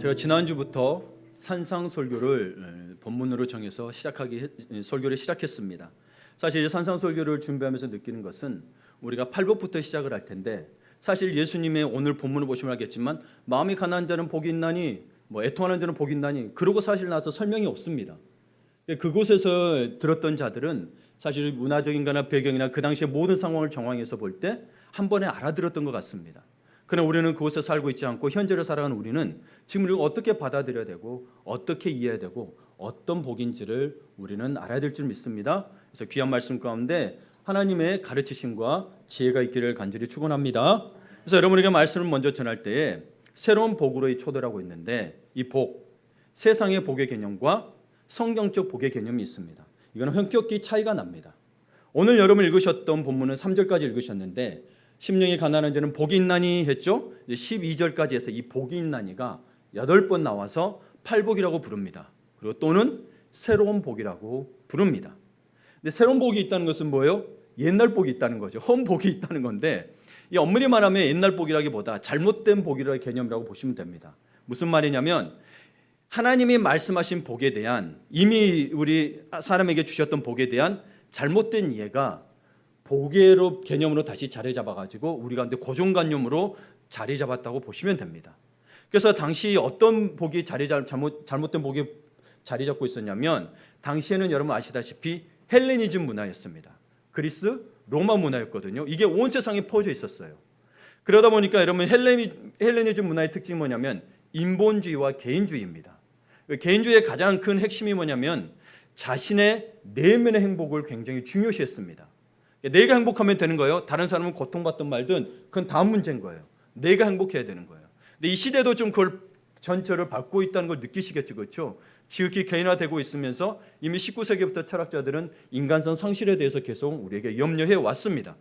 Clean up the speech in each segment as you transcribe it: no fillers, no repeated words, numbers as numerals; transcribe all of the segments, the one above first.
제가 지난주부터 산상설교를 본문으로 정해서 설교를 시작했습니다. 사실 산상설교를 준비하면서 느끼는 것은 우리가 팔복부터 시작을 할 텐데, 사실 예수님의 오늘 본문을 보시면 알겠지만 마음이 가난한 자는 복이 있나니, 애통하는 자는 복이 있나니, 그러고 사실 나서 설명이 없습니다. 그곳에서 들었던 자들은 사실 문화적인 거나 배경이나 그 당시의 모든 상황을 정황해서 볼 때 한 번에 알아들었던 것 같습니다. 그러나 우리는 그곳에 살고 있지 않고 현재를 살아가는 우리는 지금 우리가 어떻게 받아들여야 되고 어떻게 이해해야 되고 어떤 복인지를 우리는 알아야 될 줄 믿습니다. 그래서 귀한 말씀 가운데 하나님의 가르치심과 지혜가 있기를 간절히 축원합니다. 그래서 여러분에게 말씀을 먼저 전할 때에 새로운 복으로의 초대라고 있는데, 이 복, 세상의 복의 개념과 성경적 복의 개념이 있습니다. 이거는 현격히 차이가 납니다. 오늘 여러분 읽으셨던 본문은 3절까지 읽으셨는데, 심령이 가난한 자는 복이 있나니 했죠. 12절까지 해서 이 복이 있나니가 8번 나와서 팔복이라고 부릅니다. 그리고 또는 새로운 복이라고 부릅니다. 근데 새로운 복이 있다는 것은 뭐예요? 옛날 복이 있다는 거죠. 헌 복이 있다는 건데, 이 엄밀히 말하면 옛날 복이라기보다 잘못된 복이라는 개념이라고 보시면 됩니다. 무슨 말이냐면, 하나님이 말씀하신 복에 대한, 이미 우리 사람에게 주셨던 복에 대한 잘못된 이해가 복의로 개념으로 다시 자리 잡아가지고 우리 가운데 고정관념으로 자리 잡았다고 보시면 됩니다. 그래서 당시 어떤 복이 잘못된 복이 자리 잡고 있었냐면, 당시에는 여러분 아시다시피 헬레니즘 문화였습니다. 그리스, 로마 문화였거든요. 이게 온 세상에 퍼져 있었어요. 그러다 보니까 여러분 헬레니즘 문화의 특징이 뭐냐면 인본주의와 개인주의입니다. 개인주의의 가장 큰 핵심이 뭐냐면 자신의 내면의 행복을 굉장히 중요시했습니다. 내가 행복하면 되는 거예요. 다른 사람은 고통받든 말든 그건 다음 문제인 거예요. 내가 행복해야 되는 거예요. 근데 이 시대도 좀 그걸 전철을 밟고 있다는 걸 느끼시겠죠, 그렇죠? 지극히 개인화되고 있으면서 이미 19세기부터 철학자들은 인간성 상실에 대해서 계속 우리에게 염려해 왔습니다.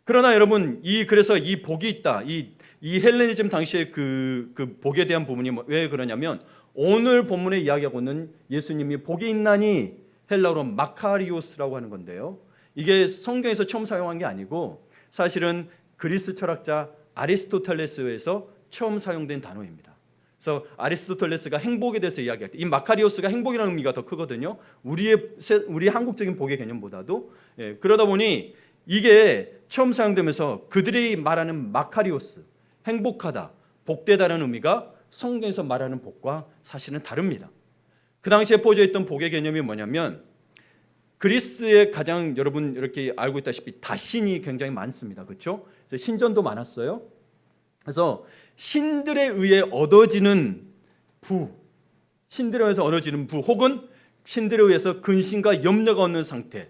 그러나 여러분, 그래서 이 복이 있다, 이 헬레니즘 당시의 그 복에 대한 부분이 왜 그러냐면, 오늘 본문에 이야기하고 있는 예수님이 복이 있나니 헬라어로 마카리오스라고 하는 건데요. 이게 성경에서 처음 사용한 게 아니고 사실은 그리스 철학자 아리스토텔레스에서 처음 사용된 단어입니다. 그래서 아리스토텔레스가 행복에 대해서 이야기할 때 이 마카리오스가 행복이라는 의미가 더 크거든요. 우리 한국적인 복의 개념보다도. 그러다 보니 이게 처음 사용되면서 그들이 말하는 마카리오스, 행복하다, 복되다는 의미가 성경에서 말하는 복과 사실은 다릅니다. 그 당시에 퍼져 있던 복의 개념이 뭐냐면, 그리스에 가장 여러분 이렇게 알고 있다시피 다신이 굉장히 많습니다. 그렇죠? 신전도 많았어요. 그래서 신들에 의해 얻어지는 신들에 의해서 얻어지는 혹은 신들에 의해서 근심과 염려가 없는 상태,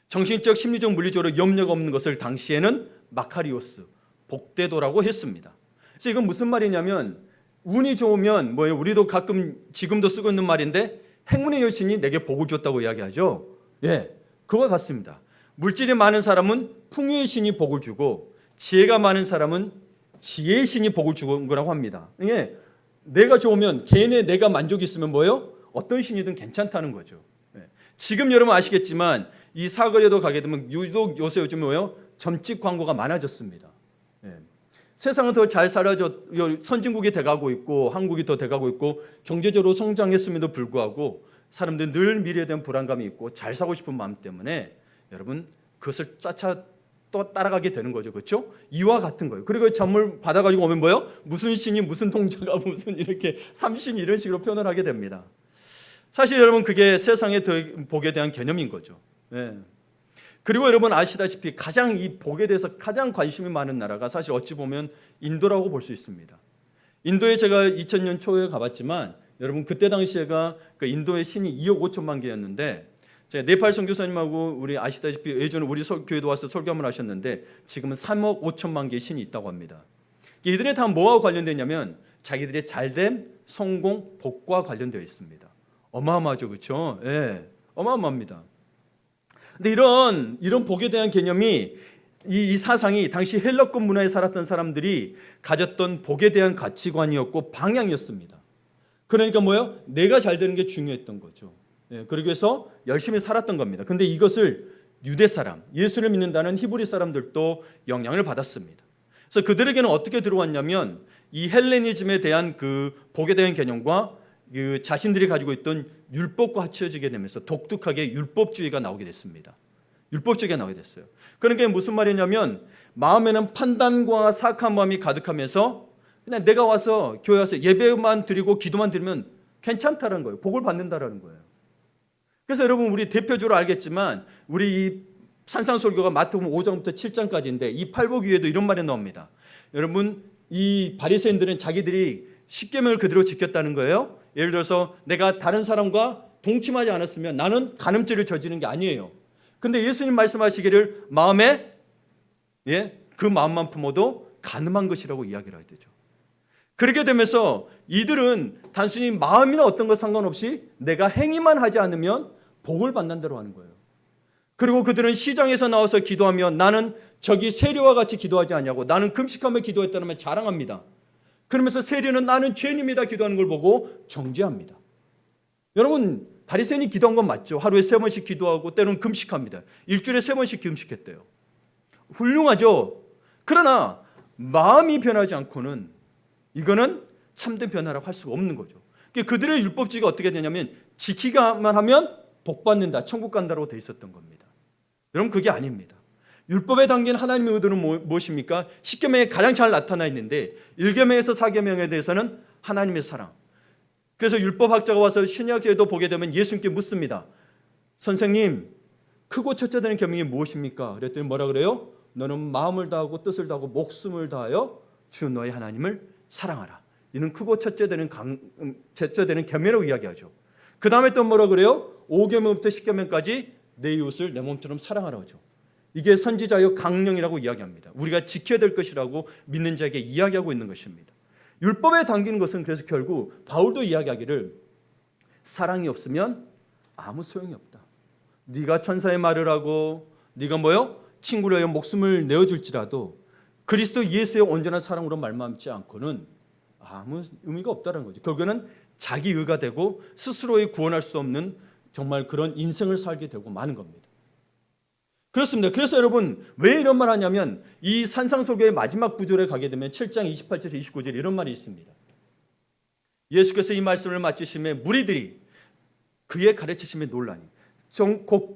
정신적, 심리적, 물리적으로 염려가 없는 것을 당시에는 마카리오스, 복되도라고 했습니다. 그래서 이건 무슨 말이냐면, 운이 좋으면 우리도 가끔 지금도 쓰고 있는 말인데, 행운의 여신이 내게 복을 줬다고 이야기하죠. 그와 같습니다. 물질이 많은 사람은 풍요의 신이 복을 주고, 지혜가 많은 사람은 지혜의 신이 복을 주는 거라고 합니다. 이게 내가 좋으면, 개인의 내가 만족이 있으면 어떤 신이든 괜찮다는 거죠. 지금 여러분 아시겠지만 이 사거리에도 가게 되면 유독 요즘 점집 광고가 많아졌습니다. 세상은 더 잘 선진국이 돼가고 있고 한국이 더 돼가고 있고 경제적으로 성장했음에도 불구하고 사람들은 늘 미래에 대한 불안감이 있고 잘 사고 싶은 마음 때문에 여러분 그것을 짜차 또 따라가게 되는 거죠. 그렇죠? 이와 같은 거예요. 그리고 선물 받아가지고 오면 무슨 신이 무슨 통자가 무슨 이렇게 삼신이 이런 식으로 표현을 하게 됩니다. 사실 여러분 그게 세상의 복에 대한 개념인 거죠. 그리고 여러분 아시다시피 가장 이 복에 대해서 가장 관심이 많은 나라가 사실 어찌 보면 인도라고 볼 수 있습니다. 인도에 제가 2000년 초에 가봤지만 여러분 그때 당시에가 그 인도의 신이 2억 5천만 개였는데, 제가 네팔 선교사님하고 우리 아시다시피 예전에 우리 교회도 와서 설교 한번 하셨는데 지금은 3억 5천만 개의 신이 있다고 합니다. 이들이 다 뭐와 관련되냐면 자기들의 잘됨, 성공, 복과 관련되어 있습니다. 어마어마하죠, 그렇죠? 어마어마합니다. 근데 이런 복에 대한 개념이 이 사상이 당시 헬라권 문화에 살았던 사람들이 가졌던 복에 대한 가치관이었고 방향이었습니다. 그러니까 내가 잘 되는 게 중요했던 거죠. 그러기 위해서 열심히 살았던 겁니다. 근데 이것을 유대 사람, 예수를 믿는다는 히브리 사람들도 영향을 받았습니다. 그래서 그들에게는 어떻게 들어왔냐면 이 헬레니즘에 대한 그 복에 대한 개념과 그 자신들이 가지고 있던 율법과 합쳐지게 되면서 독특하게 율법주의가 나오게 됐습니다. 율법주의가 나오게 됐어요. 그러니까 무슨 말이냐면 마음에는 판단과 사악한 마음이 가득하면서 그냥 내가 와서 교회 와서 예배만 드리고 기도만 드리면 괜찮다는 거예요. 복을 받는다라는 거예요. 그래서 여러분 우리 대표적으로 알겠지만 우리 이 산상설교가 마태복음 5장부터 7장까지인데 이 팔복 위에도 이런 말이 나옵니다. 여러분 이 바리새인들은 자기들이 십계명을 그대로 지켰다는 거예요. 예를 들어서 내가 다른 사람과 동침하지 않았으면 나는 간음죄를 저지른 게 아니에요. 근데 예수님 말씀하시기를 마음에 그 마음만 품어도 간음한 것이라고 이야기를 하게 되죠. 그렇게 되면서 이들은 단순히 마음이나 어떤 것 상관없이 내가 행위만 하지 않으면 복을 받는 대로 하는 거예요. 그리고 그들은 시장에서 나와서 기도하면 나는 저기 세리와 같이 기도하지 않냐고 나는 금식하며 기도했다는 자랑합니다. 그러면서 세리는 나는 죄인입니다 기도하는 걸 보고 정죄합니다. 여러분 바리새인이 기도한 건 맞죠. 하루에 3번씩 기도하고 때로는 금식합니다. 일주일에 3번씩 금식했대요. 훌륭하죠. 그러나 마음이 변하지 않고는 이거는 참된 변화라고 할 수가 없는 거죠. 그들의 율법주의가 어떻게 되냐면 지키기만 하면 복 받는다, 천국 간다고 돼 있었던 겁니다. 여러분 그게 아닙니다. 율법에 담긴 하나님의 의도는 무엇입니까? 십계명에 가장 잘 나타나 있는데 1계명에서 4계명에 대해서는 하나님의 사랑. 그래서 율법학자가 와서 신약에도 보게 되면 예수님께 묻습니다. 선생님, 크고 첫째 되는 계명이 무엇입니까? 그랬더니 뭐라 그래요? 너는 마음을 다하고 뜻을 다하고 목숨을 다하여 주 너의 하나님을 사랑하라. 이는 크고 첫째 되는 계명이라고 이야기하죠. 그 다음에 또 뭐라 그래요? 5계명부터 10계명까지 내 이웃을 내 몸처럼 사랑하라고 하죠. 이게 선지자의 강령이라고 이야기합니다. 우리가 지켜야 될 것이라고 믿는 자에게 이야기하고 있는 것입니다. 율법에 담기는 것은 그래서 결국 바울도 이야기하기를 사랑이 없으면 아무 소용이 없다. 네가 천사의 말을 하고 네가 친구를 위하여 목숨을 내어줄지라도 그리스도 예수의 온전한 사랑으로 말미암지 않고는 아무 의미가 없다는 거죠. 결국에는 자기 의가 되고 스스로의 구원할 수 없는 정말 그런 인생을 살게 되고 마는 겁니다. 그렇습니다. 그래서 여러분 왜 이런 말 하냐면 이 산상설교의 마지막 구절에 가게 되면 7장 28절에서 29절에 이런 말이 있습니다. 예수께서 이 말씀을 마치심에 무리들이 그의 가르치심에 놀라니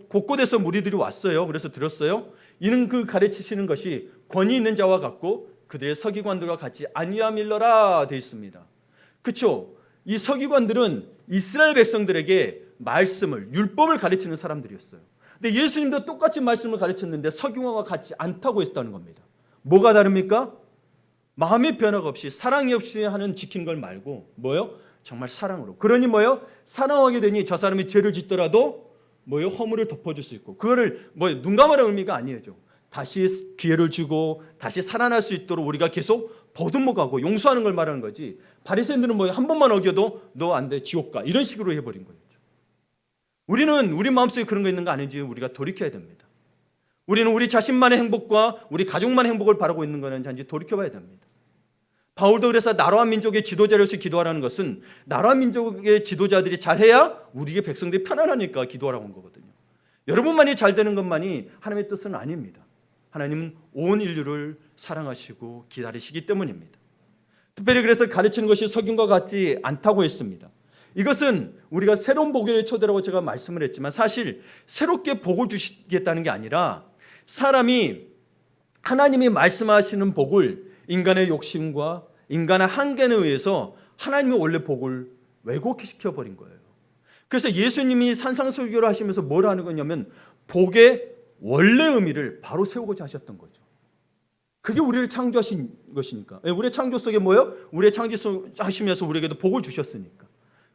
곳곳에서 무리들이 왔어요. 그래서 들었어요. 이는 그 가르치시는 것이 권위 있는 자와 같고 그들의 서기관들과 같이 아니함일러라 되어 있습니다. 그렇죠? 이 서기관들은 이스라엘 백성들에게 말씀을 율법을 가르치는 사람들이었어요. 근데 예수님도 똑같이 말씀을 가르쳤는데 서기관과 같지 않다고 했다는 겁니다. 뭐가 다릅니까? 마음의 변화가 없이 사랑이 없이 하는 지키는 걸 말고 정말 사랑으로. 그러니 사랑하게 되니 저 사람이 죄를 짓더라도 허물을 덮어줄 수 있고 그거를 눈 감으라는 의미가 아니죠. 다시 기회를 주고 다시 살아날 수 있도록 우리가 계속 보듬어가고 용서하는 걸 말하는 거지. 바리새인들은 한 번만 어겨도 너 안 돼 지옥 가 이런 식으로 해버린 거예요. 우리는 우리 마음속에 그런 거 있는 거 아닌지 우리가 돌이켜야 됩니다. 우리는 우리 자신만의 행복과 우리 가족만의 행복을 바라고 있는 거는 단지 돌이켜봐야 됩니다. 바울도 그래서 나라와 민족의 지도자로서 기도하라는 것은 나라와 민족의 지도자들이 잘해야 우리의 백성들이 편안하니까 기도하라고 한 거거든요. 여러분만이 잘 되는 것만이 하나님의 뜻은 아닙니다. 하나님은 온 인류를 사랑하시고 기다리시기 때문입니다. 특별히 그래서 가르치는 것이 석윤과 같지 않다고 했습니다. 이것은 우리가 새로운 복의 초대라고 제가 말씀을 했지만 사실 새롭게 복을 주시겠다는 게 아니라 사람이 하나님이 말씀하시는 복을 인간의 욕심과 인간의 한계에 의해서 하나님의 원래 복을 왜곡시켜 버린 거예요. 그래서 예수님이 산상설교를 하시면서 뭘 하는 거냐면 복의 원래 의미를 바로 세우고자 하셨던 거죠. 그게 우리를 창조하신 것이니까. 우리의 창조 속에 우리의 창조하시면서 우리에게도 복을 주셨으니까.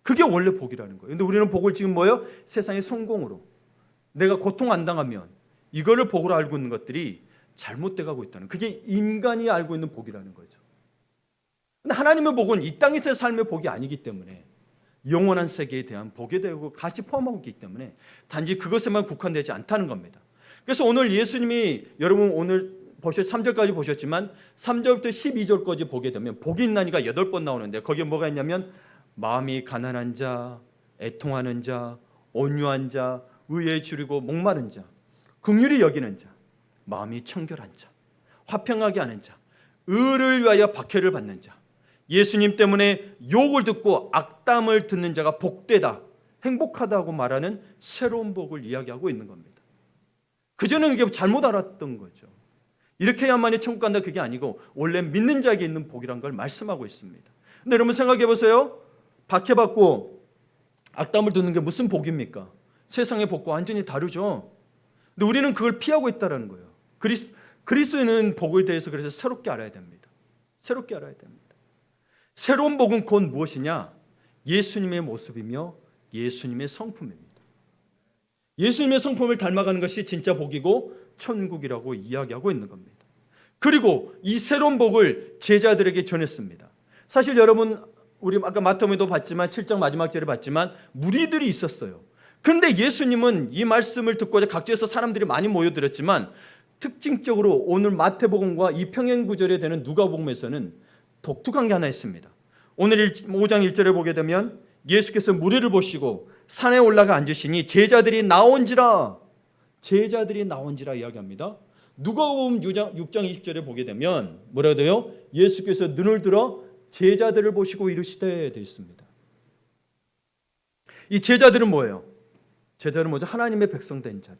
그게 원래 복이라는 거예요. 근데 우리는 복을 지금 세상의 성공으로 내가 고통 안 당하면 이거를 복으로 알고 있는 것들이 잘못돼 가고 있다는 그게 인간이 알고 있는 복이라는 거죠. 근데 하나님의 복은 이 땅에서의 삶의 복이 아니기 때문에 영원한 세계에 대한 복에 대고 같이 포함하고 있기 때문에 단지 그것에만 국한되지 않다는 겁니다. 그래서 오늘 예수님이 여러분 오늘 3절까지 보셨지만 3절부터 12절까지 보게 되면 복이 있나니가 8번 나오는데 거기에 뭐가 있냐면 마음이 가난한 자, 애통하는 자, 온유한 자, 의에 줄이고 목마른 자, 긍휼히 여기는 자, 마음이 청결한 자, 화평하게 하는 자, 의를 위하여 박해를 받는 자, 예수님 때문에 욕을 듣고 악담을 듣는 자가 복되다, 행복하다고 말하는 새로운 복을 이야기하고 있는 겁니다. 그전에는 이게 잘못 알았던 거죠. 이렇게 해야만이 천국 간다, 그게 아니고 원래 믿는 자에게 있는 복이란 걸 말씀하고 있습니다. 근데 여러분 생각해 보세요. 박해받고 악담을 듣는 게 무슨 복입니까? 세상의 복과 완전히 다르죠. 근데 우리는 그걸 피하고 있다는 거예요. 그리스도인은 복에 대해서 그래서 새롭게 알아야 됩니다. 새롭게 알아야 됩니다. 새로운 복은 곧 무엇이냐? 예수님의 모습이며 예수님의 성품입니다. 예수님의 성품을 닮아가는 것이 진짜 복이고 천국이라고 이야기하고 있는 겁니다. 그리고 이 새로운 복을 제자들에게 전했습니다. 사실 여러분, 우리 아까 마태복음에도 봤지만 7장 마지막 절에 봤지만 무리들이 있었어요. 그런데 예수님은 이 말씀을 듣고 각지에서 사람들이 많이 모여들었지만 특징적으로 오늘 마태복음과 이 평행구절에 되는 누가복음에서는 독특한 게 하나 있습니다. 오늘 5장 1절에 보게 되면 예수께서 무리를 보시고 산에 올라가 앉으시니 제자들이 나온지라 이야기합니다. 누가복음 6장 20절에 보게 되면 뭐라고 돼요? 예수께서 눈을 들어 제자들을 보시고 이르시되 되어 있습니다. 이 제자들은 뭐예요? 제자들은 뭐죠? 하나님의 백성 된 자들,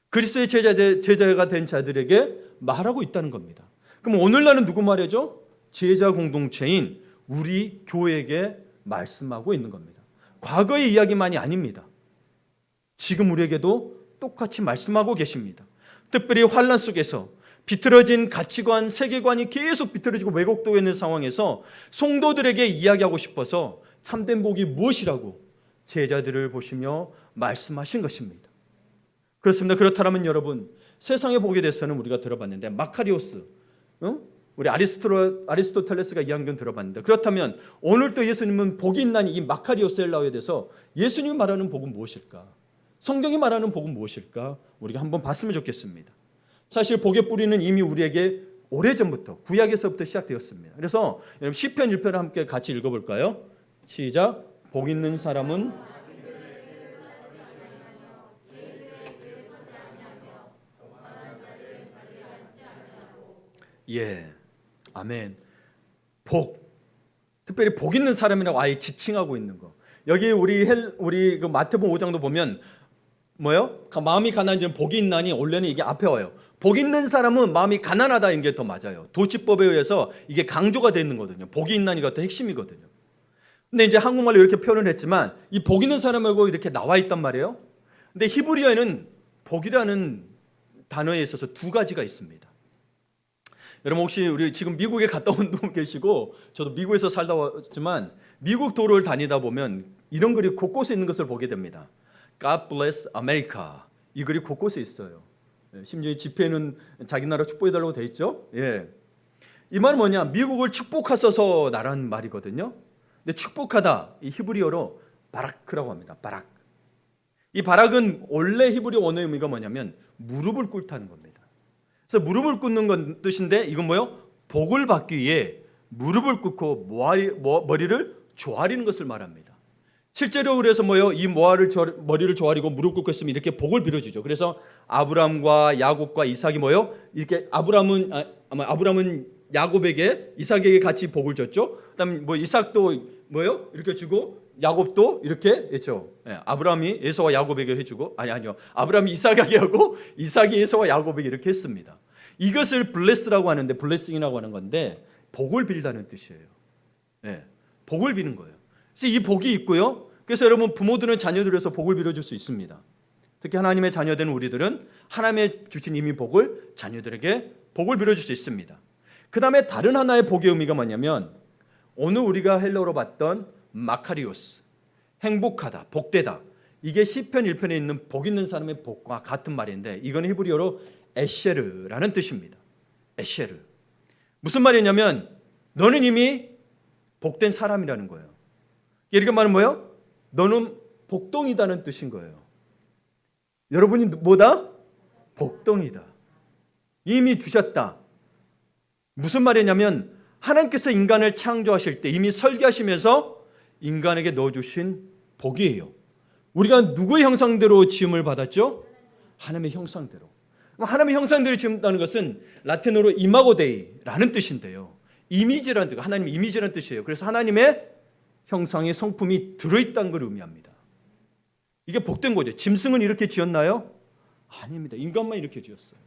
그리스도의 제자가 된 자들에게 말하고 있다는 겁니다. 그럼 오늘날은 누구 말이죠? 제자 공동체인 우리 교회에게 말씀하고 있는 겁니다. 과거의 이야기만이 아닙니다. 지금 우리에게도 똑같이 말씀하고 계십니다. 특별히 환난 속에서 비틀어진 가치관, 세계관이 계속 비틀어지고 왜곡되고 있는 상황에서 성도들에게 이야기하고 싶어서 참된 복이 무엇이라고 제자들을 보시며 말씀하신 것입니다. 그렇습니다. 그렇다면 여러분, 세상의 복에 대해서는 우리가 들어봤는데 마카리오스, 우리 아리스토텔레스가 이야기한 건 들어봤는데, 그렇다면 오늘 또 예수님은 복이 있나니 이 마카리오스 헬라어에 대해서 예수님이 말하는 복은 무엇일까? 성경이 말하는 복은 무엇일까? 우리가 한번 봤으면 좋겠습니다. 사실 복의 뿌리는 이미 우리에게 오래전부터 구약에서부터 시작되었습니다. 그래서 여러분 시편 1편을 함께 같이 읽어볼까요? 시작. 복 있는 사람은 아멘. 복, 특별히 복 있는 사람이라고 아예 지칭하고 있는 거. 여기 우리 그 마태복음 5장도 보면 뭐요? 마음이 가난한 복이 있나니, 원래는 이게 앞에 와요. 복 있는 사람은 마음이 가난하다, 이게 더 맞아요. 도치법에 의해서 이게 강조가 되는 거거든요. 복이 있나니가 더 핵심이거든요. 근데 이제 한국말로 이렇게 표현을 했지만 이 복 있는 사람하고 이렇게 나와 있단 말이에요. 근데 히브리어에는 복이라는 단어에 있어서 두 가지가 있습니다. 여러분 혹시 우리 지금 미국에 갔다 온 분 계시고, 저도 미국에서 살다 왔지만 미국 도로를 다니다 보면 이런 글이 곳곳에 있는 것을 보게 됩니다. God bless America, 이 글이 곳곳에 있어요. 심지어 집회는 자기 나라 축복해달라고 돼 있죠. 이 말은 뭐냐? 미국을 축복하소서 나라는 말이거든요. 근데 축복하다, 이 히브리어로 바라크라고 합니다. 바락. 이 바락은 원래 히브리어 원어의 의미가 뭐냐면 무릎을 꿇다는 겁니다. 그래서 무릎을 꿇는 건 뜻인데, 이건 뭐요? 복을 받기 위해 무릎을 꿇고 머리를 조아리는 것을 말합니다. 실제로 그래서 뭐요? 이 머리를 조아리고 무릎 꿇고 있으면 이렇게 복을 빌어주죠. 그래서 아브람과 야곱과 이삭이 뭐요? 이렇게 아브람은 야곱에게, 이삭에게 같이 복을 줬죠. 그다음 뭐 이삭도 뭐요? 이렇게 주고 야곱도 이렇게 했죠. 아브람이 에서와 야곱에게 해주고, 아니요, 아브람이 이삭에게 하고 이삭이 에서와 야곱에게 이렇게 했습니다. 이것을 블레스라고 하는데, 블레싱이라고 하는 건데 복을 빌다는 뜻이에요. 복을 비는 거예요. 그래서 이 복이 있고요. 그래서 여러분 부모들은 자녀들에서 복을 빌어줄 수 있습니다. 특히 하나님의 자녀된 우리들은 하나님의 주신 이미 복을 자녀들에게 복을 빌어줄 수 있습니다. 그 다음에 다른 하나의 복의 의미가 뭐냐면, 오늘 우리가 헬라어로 봤던 마카리오스, 행복하다, 복되다, 이게 시편 1편에 있는 복 있는 사람의 복과 같은 말인데, 이건 히브리어로 에쉐르라는 뜻입니다. 에쉐르. 무슨 말이냐면 너는 이미 복된 사람이라는 거예요. 이렇게 말하면 뭐예요? 너는 복동이다는 뜻인 거예요. 여러분이 뭐다? 복동이다. 이미 주셨다. 무슨 말이냐면 하나님께서 인간을 창조하실 때 이미 설계하시면서 인간에게 넣어주신 복이에요. 우리가 누구의 형상대로 지음을 받았죠? 하나님의 형상대로. 하나님의 형상대로 지음다는 것은 라틴어로 이마고 데이라는 뜻인데요. 이미지라는 뜻, 하나님의 이미지라는 뜻이에요. 그래서 하나님의 형상의 성품이 들어있다는 걸 의미합니다. 이게 복된 거죠. 짐승은 이렇게 지었나요? 아닙니다. 인간만 이렇게 지었어요.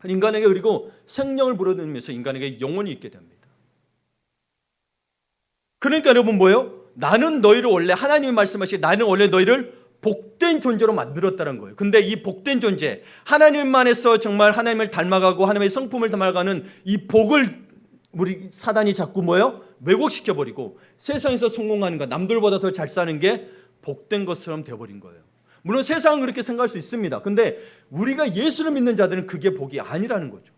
인간에게 그리고 생명을 불어넣으면서 인간에게 영혼이 있게 됩니다. 그러니까 여러분 뭐예요? 나는 너희를 원래 하나님이 말씀하시기 나는 원래 너희를 복된 존재로 만들었다는 거예요. 근데 이 복된 존재, 하나님만에서 정말 하나님을 닮아가고 하나님의 성품을 닮아가는 이 복을 우리 사단이 자꾸 뭐예요? 왜곡시켜버리고 세상에서 성공하는 것, 남들보다 더 잘 사는 게 복된 것처럼 되어버린 거예요. 물론 세상은 그렇게 생각할 수 있습니다. 근데 우리가 예수를 믿는 자들은 그게 복이 아니라는 거죠.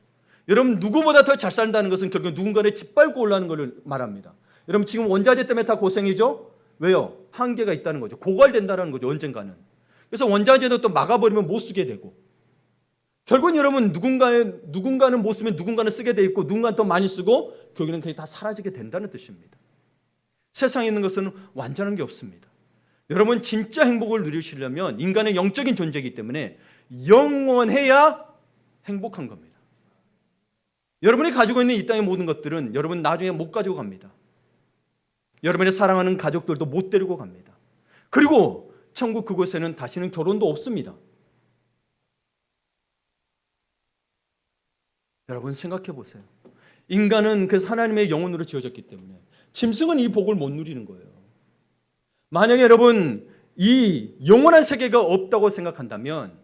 여러분 누구보다 더 잘 산다는 것은 결국 누군가를 짓밟고 올라가는 것을 말합니다. 여러분 지금 원자재 때문에 다 고생이죠? 왜요? 한계가 있다는 거죠. 고갈된다는 거죠. 언젠가는. 그래서 원자재도 또 막아버리면 못 쓰게 되고 결국은 여러분 누군가는 못 쓰면 누군가는 쓰게 돼 있고 누군가는 더 많이 쓰고 결국에는 그게 다 사라지게 된다는 뜻입니다. 세상에 있는 것은 완전한 게 없습니다. 여러분 진짜 행복을 누리시려면 인간은 영적인 존재이기 때문에 영원해야 행복한 겁니다. 여러분이 가지고 있는 이 땅의 모든 것들은 여러분 나중에 못 가지고 갑니다. 여러분의 사랑하는 가족들도 못 데리고 갑니다. 그리고 천국 그곳에는 다시는 결혼도 없습니다. 여러분 생각해 보세요. 인간은 그래서 하나님의 영혼으로 지어졌기 때문에 짐승은 이 복을 못 누리는 거예요. 만약에 여러분 이 영원한 세계가 없다고 생각한다면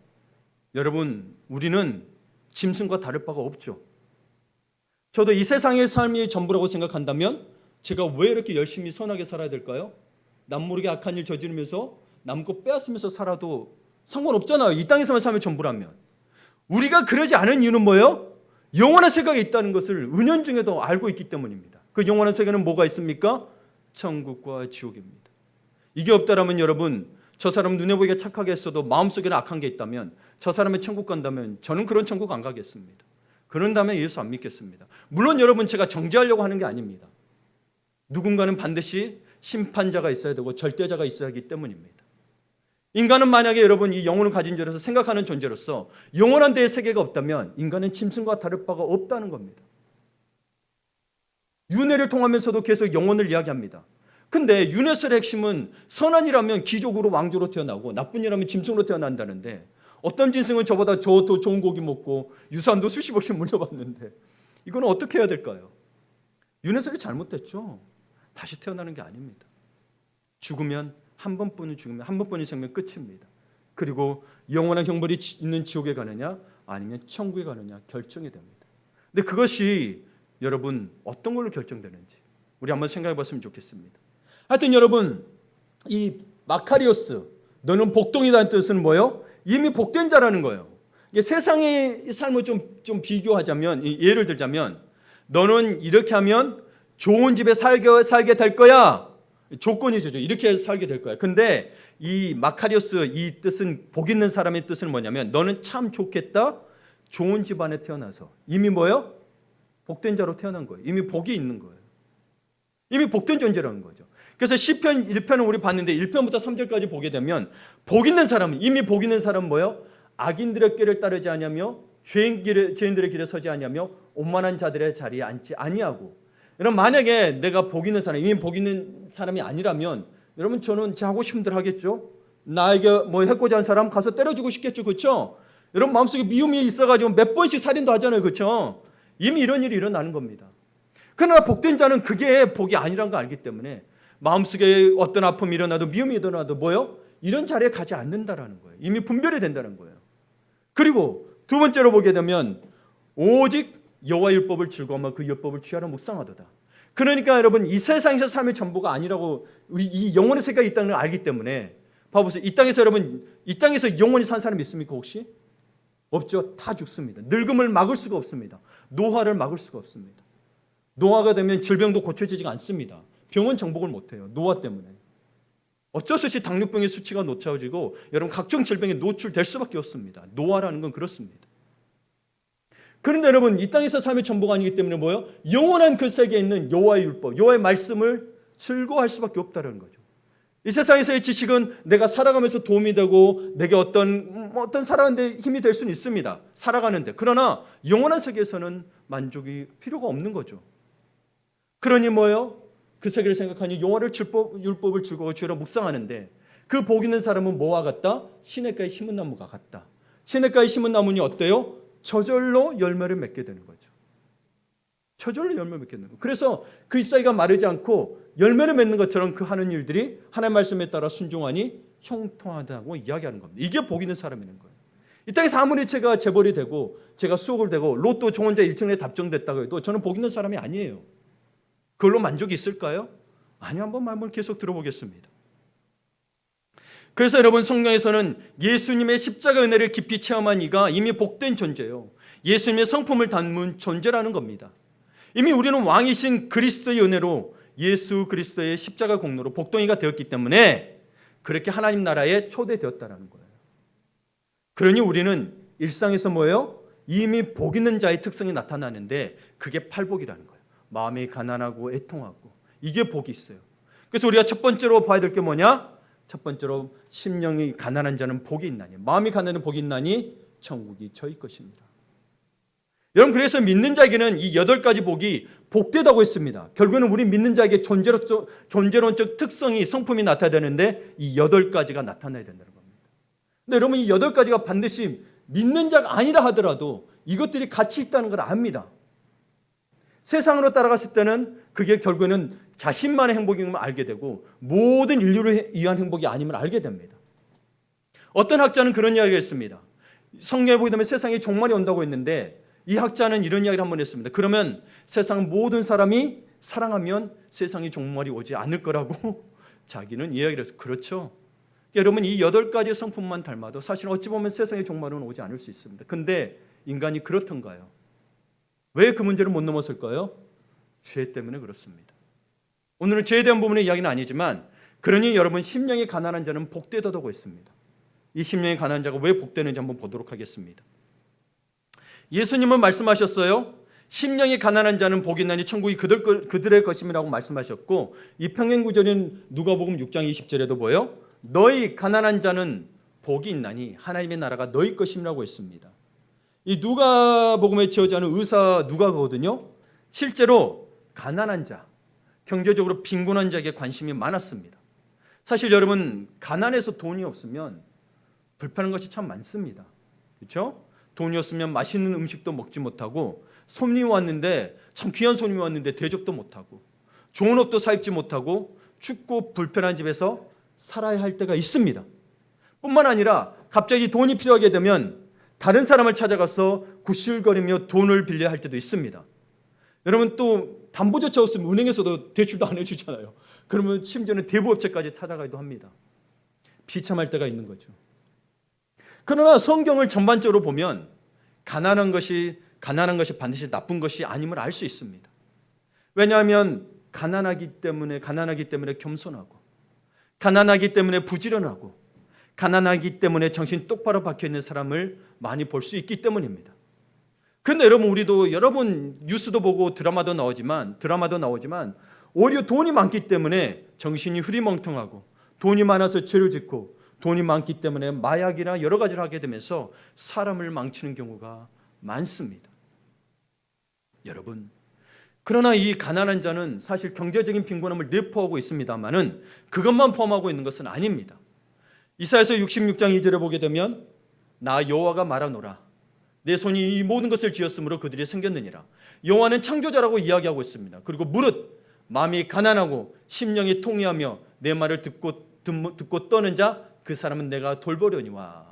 여러분 우리는 짐승과 다를 바가 없죠. 저도 이 세상의 삶이 전부라고 생각한다면 제가 왜 이렇게 열심히 선하게 살아야 될까요? 남 모르게 악한 일 저지르면서 남 거 빼앗으면서 살아도 상관없잖아요. 이 땅에서만 살면 전부라면. 우리가 그러지 않은 이유는 뭐예요? 영원한 세계가 있다는 것을 은연중에도 알고 있기 때문입니다. 그 영원한 세계는 뭐가 있습니까? 천국과 지옥입니다. 이게 없다라면 여러분 저 사람 눈에 보기에 착하게 했어도 마음속에는 악한 게 있다면 저 사람이 천국 간다면 저는 그런 천국 안 가겠습니다. 그런다면 예수 안 믿겠습니다. 물론 여러분 제가 정죄하려고 하는 게 아닙니다. 누군가는 반드시 심판자가 있어야 되고 절대자가 있어야 하기 때문입니다. 인간은 만약에 여러분 이 영혼을 가진 자로서 생각하는 존재로서 영원한 데의 세계가 없다면 인간은 짐승과 다를 바가 없다는 겁니다. 윤회를 통하면서도 계속 영혼을 이야기합니다. 근데 윤회설의 핵심은 선한이라면 귀족으로 왕조로 태어나고 나쁜 일하면 짐승으로 태어난다는데 어떤 짐승은 저보다 더 좋은 고기 먹고 유산도 수십억씩 물려받는데 이거는 어떻게 해야 될까요? 윤회설이 잘못됐죠. 다시 태어나는 게 아닙니다. 죽으면 한 번뿐이 죽으면 한 번뿐이 생명 끝입니다. 그리고 영원한 형벌이 있는 지옥에 가느냐 아니면 천국에 가느냐 결정이 됩니다. 근데 그것이 여러분 어떤 걸로 결정되는지 우리 한번 생각해 봤으면 좋겠습니다. 하여튼 여러분 이 마카리오스 너는 복동이라는 뜻은 뭐예요? 이미 복된 자라는 거예요. 이게 세상의 삶을 좀 비교하자면 예를 들자면 너는 이렇게 하면 좋은 집에 살게 될 거야. 조건이죠. 이렇게 살게 될 거야. 근데 이 마카리오스 이 뜻은 복 있는 사람의 뜻은 뭐냐면 너는 참 좋겠다. 좋은 집안에 태어나서 이미 뭐예요? 복된 자로 태어난 거예요. 이미 복이 있는 거예요. 이미 복된 존재라는 거죠. 그래서 시편 1편을 우리 봤는데 1편부터 3절까지 보게 되면 복 있는 사람은 이미 복 있는 사람은 뭐예요? 악인들의 길을 따르지 아니하며 죄인들의 길에 서지 아니하며 오만한 자들의 자리에 앉지 아니하고. 여러분 만약에 내가 복 있는 사람, 이미 복 있는 사람이 아니라면 여러분 저는 제 하고 싶은 대로 하겠죠. 나에게 뭐 해코지 한 사람 가서 때려주고 싶겠죠. 그렇죠? 여러분 마음속에 미움이 있어가지고 몇 번씩 살인도 하잖아요. 그렇죠? 이미 이런 일이 일어나는 겁니다. 그러나 복된 자는 그게 복이 아니라는 걸 알기 때문에 마음속에 어떤 아픔이 일어나도 미움이 일어나도 뭐요? 이런 자리에 가지 않는다라는 거예요. 이미 분별이 된다는 거예요. 그리고 두 번째로 보게 되면 오직 여호와 율법을 즐거워하며 그 율법을 취하러 묵상하도다. 그러니까 여러분 이 세상에서 삶의 전부가 아니라고 이 영혼의 세계가 있다는 걸 알기 때문에 봐보세요. 이 땅에서 여러분 이 땅에서 영원히 산 사람이 있습니까 혹시? 없죠. 다 죽습니다. 늙음을 막을 수가 없습니다. 노화를 막을 수가 없습니다. 노화가 되면 질병도 고쳐지지가 않습니다. 병은 정복을 못해요. 노화 때문에. 어쩔 수 없이 당뇨병의 수치가 높아지고 여러분 각종 질병에 노출될 수밖에 없습니다. 노화라는 건 그렇습니다. 그런데 여러분 이 땅에서 삶의 전부가 아니기 때문에 뭐예요? 영원한 그 세계에 있는 여호와의 율법, 여호와의 말씀을 즐거워할 수밖에 없다는 거죠. 이 세상에서의 지식은 내가 살아가면서 도움이 되고 내게 어떤 살아가는데 힘이 될 수는 있습니다. 살아가는데. 그러나 영원한 세계에서는 만족이 필요가 없는 거죠. 그러니 뭐요? 그 세계를 생각하니 여호와를 율법을 즐거워 주로 묵상하는데 그 복 있는 사람은 뭐와 같다? 시냇가에 심은 나무가 같다. 시냇가에 심은 나무는 어때요? 저절로 열매를 맺게 되는 거죠. 저절로 열매를 맺게 되는 거예요. 그래서 그 잎사귀가 마르지 않고 열매를 맺는 것처럼 그 하는 일들이 하나님의 말씀에 따라 순종하니 형통하다고 이야기하는 겁니다. 이게 복 있는 사람이는 거예요. 이 땅에서 아무리 제가 재벌이 되고 제가 수억을 되고 로또 좋은 자 1등에 답정됐다고 해도 저는 복 있는 사람이 아니에요. 그걸로 만족이 있을까요? 아니요. 한번 말씀을 계속 들어보겠습니다. 그래서 여러분 성경에서는 예수님의 십자가 은혜를 깊이 체험한 이가 이미 복된 존재요. 예수님의 성품을 담은 존재라는 겁니다. 이미 우리는 왕이신 그리스도의 은혜로 예수 그리스도의 십자가 공로로 복덩이가 되었기 때문에 그렇게 하나님 나라에 초대되었다는 거예요. 그러니 우리는 일상에서 뭐예요? 이미 복 있는 자의 특성이 나타나는데 그게 팔복이라는 거예요. 마음이 가난하고 애통하고 이게 복이 있어요. 그래서 우리가 첫 번째로 봐야 될 게 뭐냐? 첫 번째로 심령이 가난한 자는 복이 있나니 마음이 가난한 복이 있나니 천국이 저희 것입니다. 여러분 그래서 믿는 자에게는 이 8가지 복이 복되다고 했습니다. 결국에는 우리 믿는 자에게 존재론적 특성이 성품이 나타나는데 이 8가지가 나타나야 된다는 겁니다. 근데 여러분 이 8가지가 반드시 믿는 자가 아니라 하더라도 이것들이 같이 있다는 걸 압니다. 세상으로 따라갔을 때는 그게 결국에는 자신만의 행복임을 알게 되고 모든 인류를 위한 행복이 아님을 알게 됩니다. 어떤 학자는 그런 이야기를 했습니다. 성경에 보게 되면 세상에 종말이 온다고 했는데 이 학자는 이런 이야기를 한번 했습니다. 그러면 세상 모든 사람이 사랑하면 세상에 종말이 오지 않을 거라고 자기는 이야기를 했어요. 그렇죠. 여러분 이 8가지 성품만 닮아도 사실 어찌 보면 세상에 종말은 오지 않을 수 있습니다. 근데 인간이 그렇던가요? 왜 그 문제를 못 넘었을까요? 죄 때문에 그렇습니다. 오늘은 죄에 대한 부분의 이야기는 아니지만 그러니 여러분 심령이 가난한 자는 복되다고 했습니다. 이 심령이 가난한 자가 왜 복되는지 한번 보도록 하겠습니다. 예수님은 말씀하셨어요. 심령이 가난한 자는 복이 있나니 천국이 그들의 것임이라고 말씀하셨고 이 평행구절인 누가복음 6장 20절에도 뭐예요? 너희 가난한 자는 복이 있나니 하나님의 나라가 너희 것임이라고 했습니다. 이 누가복음에 지어져 있는 의사 누가거든요. 실제로 가난한 자, 경제적으로 빈곤한 자에게 관심이 많았습니다. 사실 여러분 가난해서 돈이 없으면 불편한 것이 참 많습니다. 그렇죠? 돈이 없으면 맛있는 음식도 먹지 못하고 손님이 왔는데 참 귀한 손님이 왔는데 대접도 못하고 좋은 옷도 사입지 못하고 춥고 불편한 집에서 살아야 할 때가 있습니다. 뿐만 아니라 갑자기 돈이 필요하게 되면 다른 사람을 찾아가서 구실거리며 돈을 빌려야 할 때도 있습니다. 여러분 또 담보조차 없으면 은행에서도 대출도 안 해주잖아요. 그러면 심지어는 대부업체까지 찾아가기도 합니다. 비참할 때가 있는 거죠. 그러나 성경을 전반적으로 보면 가난한 것이 반드시 나쁜 것이 아님을 알 수 있습니다. 왜냐하면 가난하기 때문에 겸손하고 가난하기 때문에 부지런하고 가난하기 때문에 정신 똑바로 박혀 있는 사람을 많이 볼 수 있기 때문입니다. 그런데 여러분 우리도 여러 번 뉴스도 보고 드라마도 나오지만 오히려 돈이 많기 때문에 정신이 흐리멍텅하고 돈이 많아서 죄를 짓고 돈이 많기 때문에 마약이나 여러 가지를 하게 되면서 사람을 망치는 경우가 많습니다. 여러분 그러나 이 가난한 자는 사실 경제적인 빈곤함을 내포하고 있습니다만은 그것만 포함하고 있는 것은 아닙니다. 이사야서 66장 2절에 보게 되면 나 여호와가 말하노라 내 손이 이 모든 것을 지었으므로 그들이 생겼느니라. 여호와는 창조자라고 이야기하고 있습니다. 그리고 무릇 마음이 가난하고 심령이 통회하며 내 말을 듣고 떠는 자 그 사람은 내가 돌보려니와.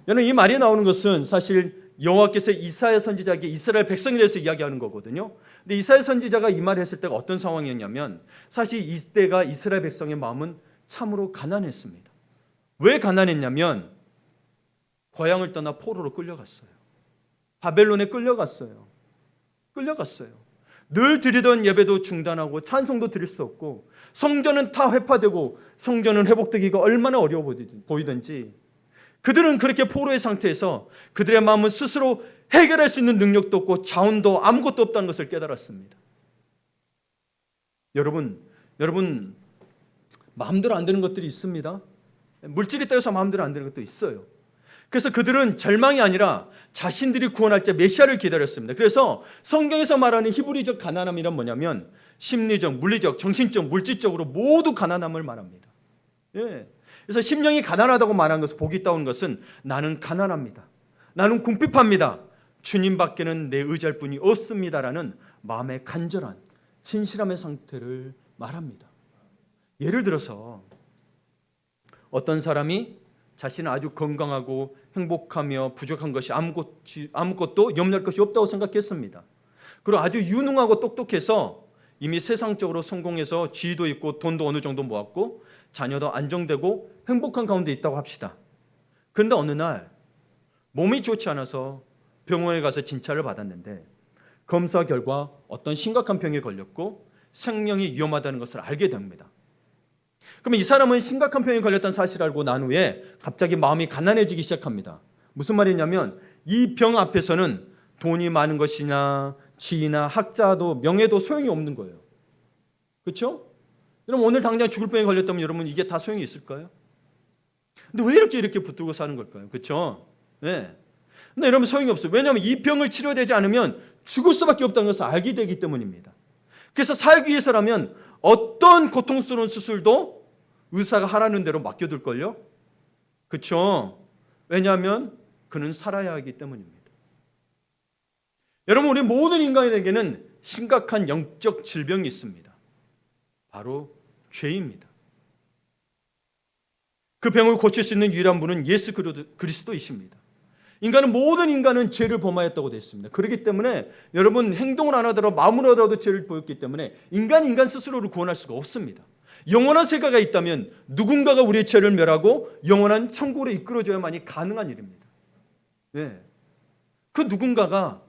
여러분 이 말이 나오는 것은 사실 여호와께서 이사야 선지자에게 이스라엘 백성에 대해서 이야기하는 거거든요. 근데 이사야 선지자가 이 말을 했을 때가 어떤 상황이었냐면 사실 이때가 이스라엘 백성의 마음은 참으로 가난했습니다. 왜 가난했냐면 고향을 떠나 포로로 끌려갔어요. 바벨론에 끌려갔어요. 늘 드리던 예배도 중단하고 찬송도 드릴 수 없고 성전은 다 회파되고 성전은 회복되기가 얼마나 어려워 보이든지 그들은 그렇게 포로의 상태에서 그들의 마음은 스스로 해결할 수 있는 능력도 없고 자원도 아무것도 없다는 것을 깨달았습니다. 여러분 마음대로 안 되는 것들이 있습니다. 물질이 떼어서 마음대로 안 되는 것도 있어요. 그래서 그들은 절망이 아니라 자신들이 구원할 때 메시아를 기다렸습니다. 그래서 성경에서 말하는 히브리적 가난함이란 뭐냐면 심리적, 물리적, 정신적, 물질적으로 모두 가난함을 말합니다. 예. 그래서 심령이 가난하다고 말하는 것은, 복이 있다는 것은 나는 가난합니다, 나는 궁핍합니다, 주님밖에는 내 의지할 분이 없습니다라는 마음의 간절한 진실함의 상태를 말합니다. 예를 들어서 어떤 사람이 자신은 아주 건강하고 행복하며 부족한 것이 아무것도 염려할 것이 없다고 생각했습니다. 그리고 아주 유능하고 똑똑해서 이미 세상적으로 성공해서 지위도 있고 돈도 어느 정도 모았고 자녀도 안정되고 행복한 가운데 있다고 합시다. 그런데 어느 날 몸이 좋지 않아서 병원에 가서 진찰을 받았는데 검사 결과 어떤 심각한 병에 걸렸고 생명이 위험하다는 것을 알게 됩니다. 그러면 이 사람은 심각한 병에 걸렸다는 사실을 알고 난 후에 갑자기 마음이 가난해지기 시작합니다. 무슨 말이냐면 이 병 앞에서는 돈이 많은 것이나 지위나 학자도 명예도 소용이 없는 거예요. 그렇죠? 여러분 오늘 당장 죽을 병에 걸렸다면 여러분 이게 다 소용이 있을까요? 근데 왜 이렇게 붙들고 사는 걸까요? 그렇죠? 네. 근데 여러분 소용이 없어요. 왜냐하면 이 병을 치료되지 않으면 죽을 수밖에 없다는 것을 알게 되기 때문입니다. 그래서 살기 위해서라면 어떤 고통스러운 수술도 의사가 하라는 대로 맡겨둘걸요? 그렇죠? 왜냐하면 그는 살아야 하기 때문입니다. 여러분 우리 모든 인간에게는 심각한 영적 질병이 있습니다. 바로 죄입니다. 그 병을 고칠 수 있는 유일한 분은 예수 그리스도이십니다. 모든 인간은 죄를 범하였다고 되어 있습니다. 그렇기 때문에 여러분 행동을 안 하더라도 마음으로라도 죄를 보였기 때문에 인간 스스로를 구원할 수가 없습니다. 영원한 세계가 있다면 누군가가 우리의 죄를 멸하고 영원한 천국으로 이끌어줘야만이 가능한 일입니다. 네. 그 누군가가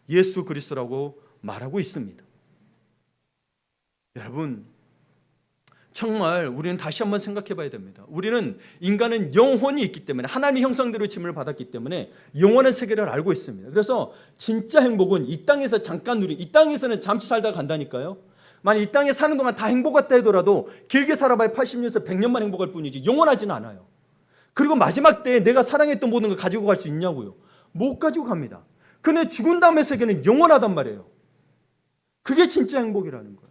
예수 그리스도라고 말하고 있습니다. 여러분 정말 우리는 다시 한번 생각해 봐야 됩니다. 인간은 영혼이 있기 때문에 하나님의 형상대로 짐을 받았기 때문에 영원한 세계를 알고 있습니다. 그래서 진짜 행복은 이 땅에서 잠깐 이 땅에서는 잠시 살다가 간다니까요. 만약 이 땅에 사는 동안 다 행복했다 하더라도 길게 살아봐야 80년에서 100년만 행복할 뿐이지 영원하지는 않아요. 그리고 마지막 때에 내가 사랑했던 모든 걸 가지고 갈 수 있냐고요? 못 가지고 갑니다. 근데 죽은 다음의 세계는 영원하단 말이에요. 그게 진짜 행복이라는 거예요.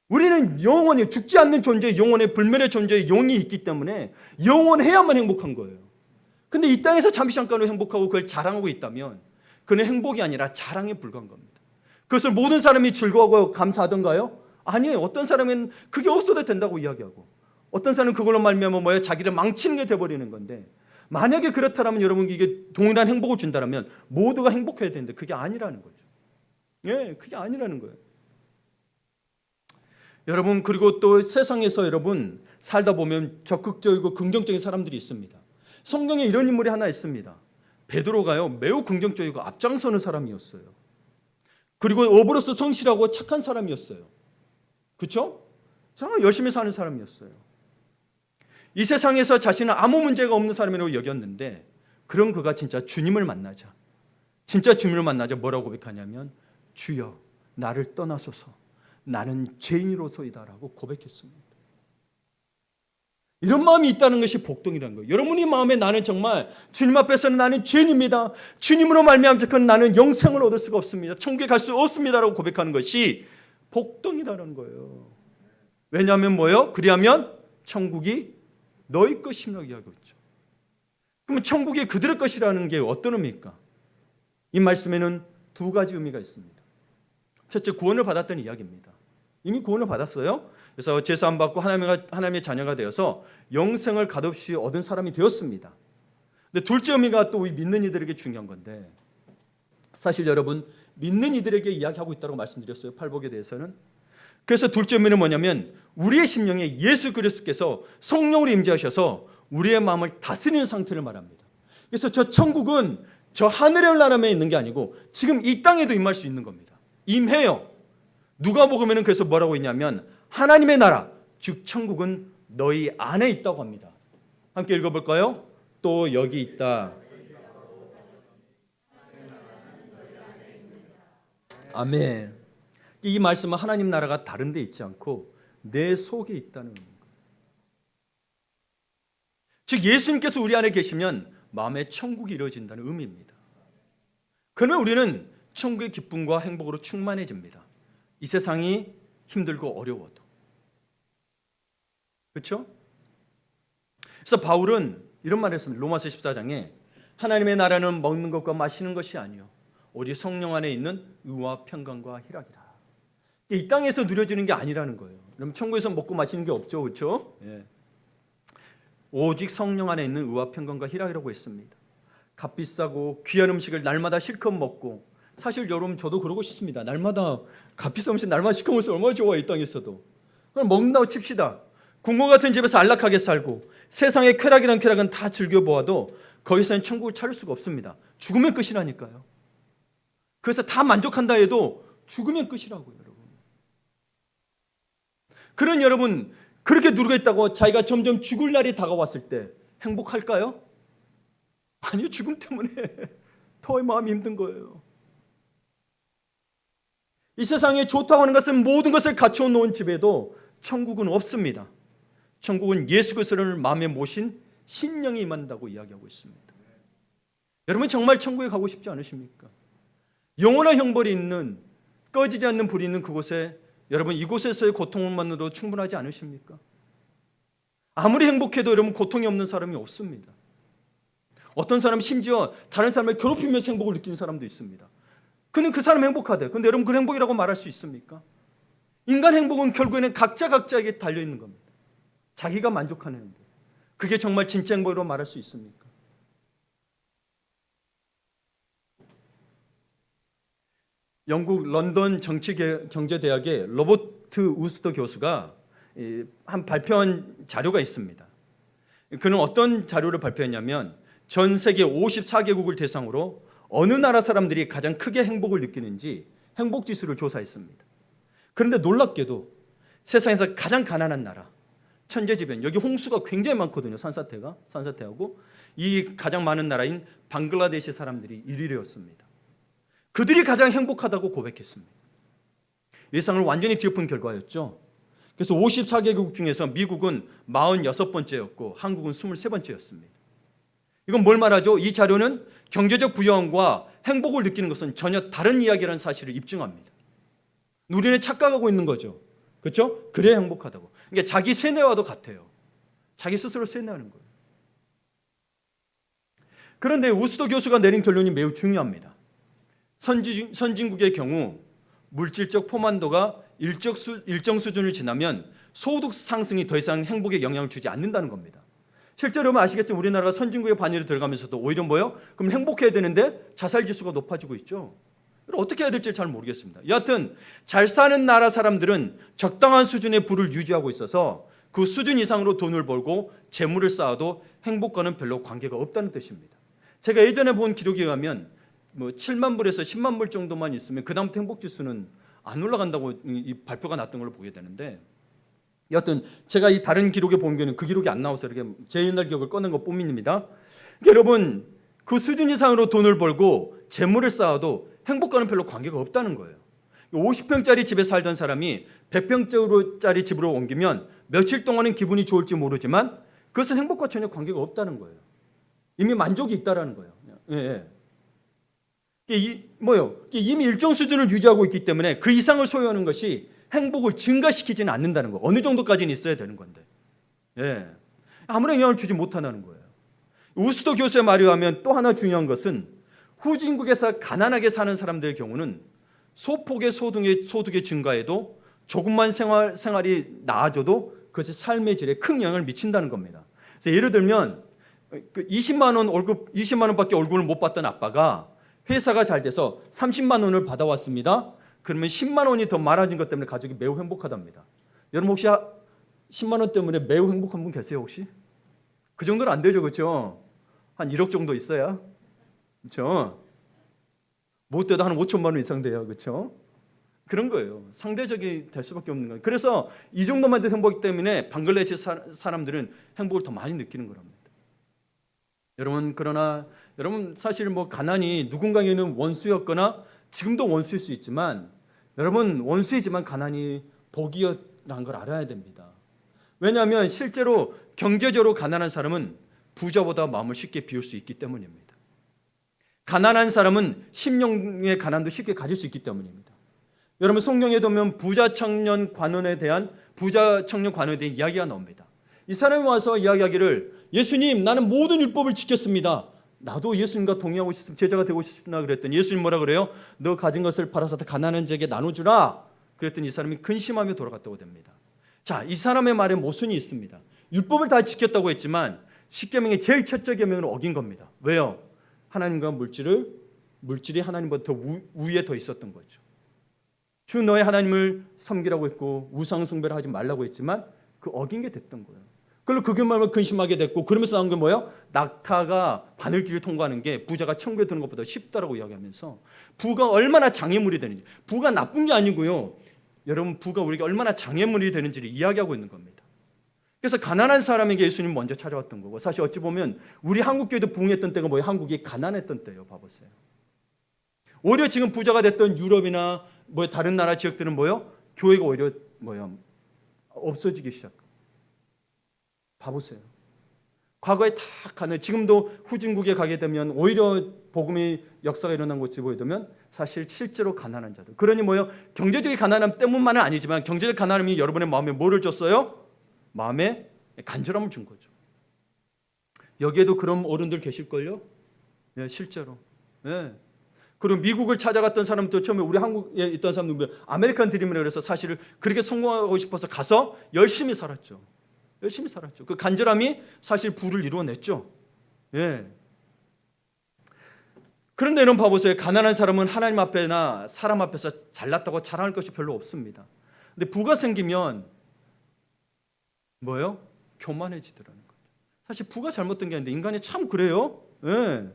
우리는 영원히 죽지 않는 존재, 영원의 불멸의 존재의 영이 있기 때문에 영원해야만 행복한 거예요. 근데 이 땅에서 잠시 잠깐으로 행복하고 그걸 자랑하고 있다면 그는 행복이 아니라 자랑에 불과한 겁니다. 그것을 모든 사람이 즐거워하고 감사하던가요? 아니에요. 어떤 사람은 그게 없어도 된다고 이야기하고 어떤 사람은 그걸로 말미암아 자기를 망치는 게 돼버리는 건데 만약에 그렇다면 여러분 이게 동일한 행복을 준다면 모두가 행복해야 되는데 그게 아니라는 거죠. 예, 그게 아니라는 거예요. 여러분 그리고 또 세상에서 여러분 살다 보면 적극적이고 긍정적인 사람들이 있습니다. 성경에 이런 인물이 하나 있습니다. 베드로가요 매우 긍정적이고 앞장서는 사람이었어요. 그리고 업으로서 성실하고 착한 사람이었어요. 그렇죠? 정말 열심히 사는 사람이었어요. 이 세상에서 자신은 아무 문제가 없는 사람이라고 여겼는데 그런 그가 진짜 주님을 만나자 뭐라고 고백하냐면 주여 나를 떠나소서 나는 죄인으로서이다라고 고백했습니다. 이런 마음이 있다는 것이 복동이라는 거예요. 여러분이 마음에 나는 정말 주님 앞에서는 나는 죄인입니다. 주님으로 말미암아 나는 영생을 얻을 수가 없습니다. 천국에 갈 수 없습니다라고 고백하는 것이 복동이라는 거예요. 왜냐하면 뭐예요? 그리하면 천국이 너희 것이라고 이야기하고 있죠. 그러면 천국이 그들의 것이라는 게 어떤 의미입니까? 이 말씀에는 두 가지 의미가 있습니다. 첫째, 구원을 받았다는 이야기입니다. 이미 구원을 받았어요. 그래서 제사 안 받고 하나님의 자녀가 되어서 영생을 값없이 얻은 사람이 되었습니다. 근데 둘째 의미가 또 믿는 이들에게 중요한 건데 사실 여러분 믿는 이들에게 이야기하고 있다고 말씀드렸어요. 팔복에 대해서는. 그래서 둘째 의미는 뭐냐면 우리의 심령에 예수 그리스도께서 성령으로 임재하셔서 우리의 마음을 다스리는 상태를 말합니다. 그래서 저 천국은 저 하늘의 나라에 있는 게 아니고 지금 이 땅에도 임할 수 있는 겁니다. 임해요. 누가복음에는 그래서 뭐라고 있냐면 하나님의 나라 즉 천국은 너희 안에 있다고 합니다. 함께 읽어볼까요? 또 여기 있다. 아멘. 이 말씀은 하나님 나라가 다른 데 있지 않고 내 속에 있다는 겁니다. 즉 예수님께서 우리 안에 계시면 마음의 천국이 이루어진다는 의미입니다. 그러면 우리는 천국의 기쁨과 행복으로 충만해집니다. 이 세상이 힘들고 어려워도. 그렇죠? 그래서 바울은 이런 말을 했습니다. 로마서 14장에 하나님의 나라는 먹는 것과 마시는 것이 아니요 오직 성령 안에 있는 의와 평강과 희락이라. 이 땅에서 누려지는 게 아니라는 거예요. 그럼 천국에서 먹고 마시는 게 없죠, 그렇죠? 예. 오직 성령 안에 있는 의와 평강과 희락이라고 했습니다. 값비싸고 귀한 음식을 날마다 실컷 먹고, 사실 여러분 저도 그러고 싶습니다. 날마다 값비싼 음식 날마다 실컷 먹으면 얼마나 좋아요, 이 땅에서도. 그럼 먹는다고 칩시다. 궁궐 같은 집에서 안락하게 살고 세상의 쾌락이란 쾌락은 다 즐겨보아도 거기서는 천국을 찾을 수가 없습니다. 죽으면 끝이라니까요. 그래서 다 만족한다 해도 죽으면 끝이라고요, 여러분. 그런 여러분 그렇게 누르고 있다고 자기가 점점 죽을 날이 다가왔을 때 행복할까요? 아니요, 죽음 때문에 더 마음이 힘든 거예요. 이 세상에 좋다고 하는 것은 모든 것을 갖춰 놓은 집에도 천국은 없습니다. 천국은 예수 그리스도를 마음에 모신 신령이 임한다고 이야기하고 있습니다. 여러분 정말 천국에 가고 싶지 않으십니까? 영원한 형벌이 있는, 꺼지지 않는 불이 있는 그곳에, 여러분 이곳에서의 고통만으로도 충분하지 않으십니까? 아무리 행복해도 여러분 고통이 없는 사람이 없습니다. 어떤 사람은 심지어 다른 사람을 괴롭히면서 행복을 느끼는 사람도 있습니다. 그는 그 사람 행복하대. 근데 여러분 그 행복이라고 말할 수 있습니까? 인간 행복은 결국에는 각자에게 달려있는 겁니다. 자기가 만족하는 행복. 그게 정말 진짜 행복이라고 말할 수 있습니까? 영국 런던 경제대학의 로버트 우스터 교수가 한 발표한 자료가 있습니다. 그는 어떤 자료를 발표했냐면 전 세계 54개국을 대상으로 어느 나라 사람들이 가장 크게 행복을 느끼는지 행복지수를 조사했습니다. 그런데 놀랍게도 세상에서 가장 가난한 나라, 천재지변, 여기 홍수가 굉장히 많거든요. 산사태하고 이 가장 많은 나라인 방글라데시 사람들이 1위였습니다. 그들이 가장 행복하다고 고백했습니다. 예상을 완전히 뒤엎은 결과였죠. 그래서 54개국 중에서 미국은 46번째였고 한국은 23번째였습니다. 이건 뭘 말하죠? 이 자료는 경제적 부유함과 행복을 느끼는 것은 전혀 다른 이야기라는 사실을 입증합니다. 우리는 착각하고 있는 거죠. 그렇죠? 그래야 행복하다고. 그러니까 자기 세뇌와도 같아요. 자기 스스로 세뇌하는 거예요. 그런데 우스도 교수가 내린 결론이 매우 중요합니다. 선진국의 경우 물질적 포만도가 일정 수준을 지나면 소득 상승이 더 이상 행복에 영향을 주지 않는다는 겁니다. 실제로 아시겠지만 우리나라가 선진국의 반열에 들어가면서도 오히려 뭐예요? 그럼 행복해야 되는데 자살 지수가 높아지고 있죠. 어떻게 해야 될지 잘 모르겠습니다. 여하튼 잘 사는 나라 사람들은 적당한 수준의 부를 유지하고 있어서 그 수준 이상으로 돈을 벌고 재물을 쌓아도 행복과는 별로 관계가 없다는 뜻입니다. 제가 예전에 본 기록에 의하면 7만 불에서 10만 불 정도만 있으면 그 다음부터 행복지수는 안 올라간다고 이 발표가 났던 걸로 보게 되는데, 여하튼 제가 이 다른 기록에 본 게는 그 기록이 안 나와서 이렇게 제 옛날 기억을 꺼낸 것 뿐입니다. 여러분 그 수준 이상으로 돈을 벌고 재물을 쌓아도 행복과는 별로 관계가 없다는 거예요. 50평짜리 집에 살던 사람이 100평짜리 집으로 옮기면 며칠 동안은 기분이 좋을지 모르지만 그것은 행복과 전혀 관계가 없다는 거예요. 이미 만족이 있다라는 거예요. 예. 이미 일정 수준을 유지하고 있기 때문에 그 이상을 소유하는 것이 행복을 증가시키지는 않는다는 거. 어느 정도까지는 있어야 되는 건데, 예, 아무런 영향을 주지 못한다는 거예요. 우스도 교수의 말에 의하면 또 하나 중요한 것은 후진국에서 가난하게 사는 사람들의 경우는 소폭의 소득의 증가에도 조금만 생활이 나아져도 그것이 삶의 질에 큰 영향을 미친다는 겁니다. 그래서 예를 들면 20만 원밖에 월급을 못 받던 아빠가 회사가 잘 돼서 30만 원을 받아왔습니다. 그러면 10만 원이 더 많아진 것 때문에 가족이 매우 행복하답니다. 여러분 혹시 10만 원 때문에 매우 행복한 분 계세요 혹시? 그 정도는 안 되죠, 그렇죠? 한 1억 정도 있어야, 그렇죠? 못돼도 한 5천만 원 이상 돼요, 그렇죠? 그런 거예요. 상대적이 될 수밖에 없는 거예요. 그래서 이 정도만 돼도 행복이기 때문에 방글라데시 사람들은 행복을 더 많이 느끼는 거랍니다. 여러분 그러나 여러분 사실 가난이 누군가에게는 원수였거나 지금도 원수일 수 있지만, 여러분 원수이지만 가난이 복이라는 걸 알아야 됩니다. 왜냐하면 실제로 경제적으로 가난한 사람은 부자보다 마음을 쉽게 비울 수 있기 때문입니다. 가난한 사람은 심령의 가난도 쉽게 가질 수 있기 때문입니다. 여러분 성경에 보면 부자 청년 관원에 대한 이야기가 나옵니다. 이 사람이 와서 이야기하기를 예수님 나는 모든 율법을 지켰습니다. 나도 예수님과 동의하고 싶으면 제자가 되고 싶나 그랬더니 예수님 뭐라 그래요? 너 가진 것을 팔아서 가난한 자에게 나눠주라. 그랬더니 이 사람이 근심하며 돌아갔다고 됩니다. 자, 이 사람의 말에 모순이 있습니다. 율법을 다 지켰다고 했지만 10계명의 제일 첫째 계명을 어긴 겁니다. 왜요? 하나님과 물질이 하나님보다 더 위에 더 있었던 거죠. 주 너의 하나님을 섬기라고 했고 우상 숭배를 하지 말라고 했지만 그 어긴 게 됐던 거예요. 그걸로 그 말을 근심하게 됐고 그러면서 나온 게 뭐예요? 낙타가 바늘길을 통과하는 게 부자가 천국에 드는 것보다 쉽다라고 이야기하면서 부가 얼마나 장애물이 되는지, 부가 나쁜 게 아니고요. 여러분 부가 우리에게 얼마나 장애물이 되는지를 이야기하고 있는 겁니다. 그래서 가난한 사람에게 예수님 먼저 찾아왔던 거고 사실 어찌 보면 우리 한국교회도 부흥했던 때가 뭐예요? 한국이 가난했던 때예요. 봐보세요. 오히려 지금 부자가 됐던 유럽이나 다른 나라 지역들은 뭐예요? 교회가 오히려 없어지기 시작합니다. 봐보세요. 과거에 다 지금도 후진국에 가게 되면 오히려 복음의 역사가 일어난 곳이 보게 되면 사실 실제로 가난한 자들. 그러니 뭐예요? 경제적인 가난함 때문만은 아니지만 경제적 가난함이 여러분의 마음에 뭐를 줬어요? 마음에 간절함을 준 거죠. 여기에도 그런 어른들 계실걸요? 네, 실제로. 네. 그리고 미국을 찾아갔던 사람도 처음에 우리 한국에 있던 사람들 아메리칸 드림이라고 해서 사실을 그렇게 성공하고 싶어서 가서 열심히 살았죠. 그 간절함이 사실 부를 이루어냈죠. 예. 그런데 여러분 봐보세요. 가난한 사람은 하나님 앞에나 사람 앞에서 잘났다고 자랑할 것이 별로 없습니다. 근데 부가 생기면 뭐예요? 교만해지더라는 거죠. 사실 부가 잘못된 게 아닌데 인간이 참 그래요. 예.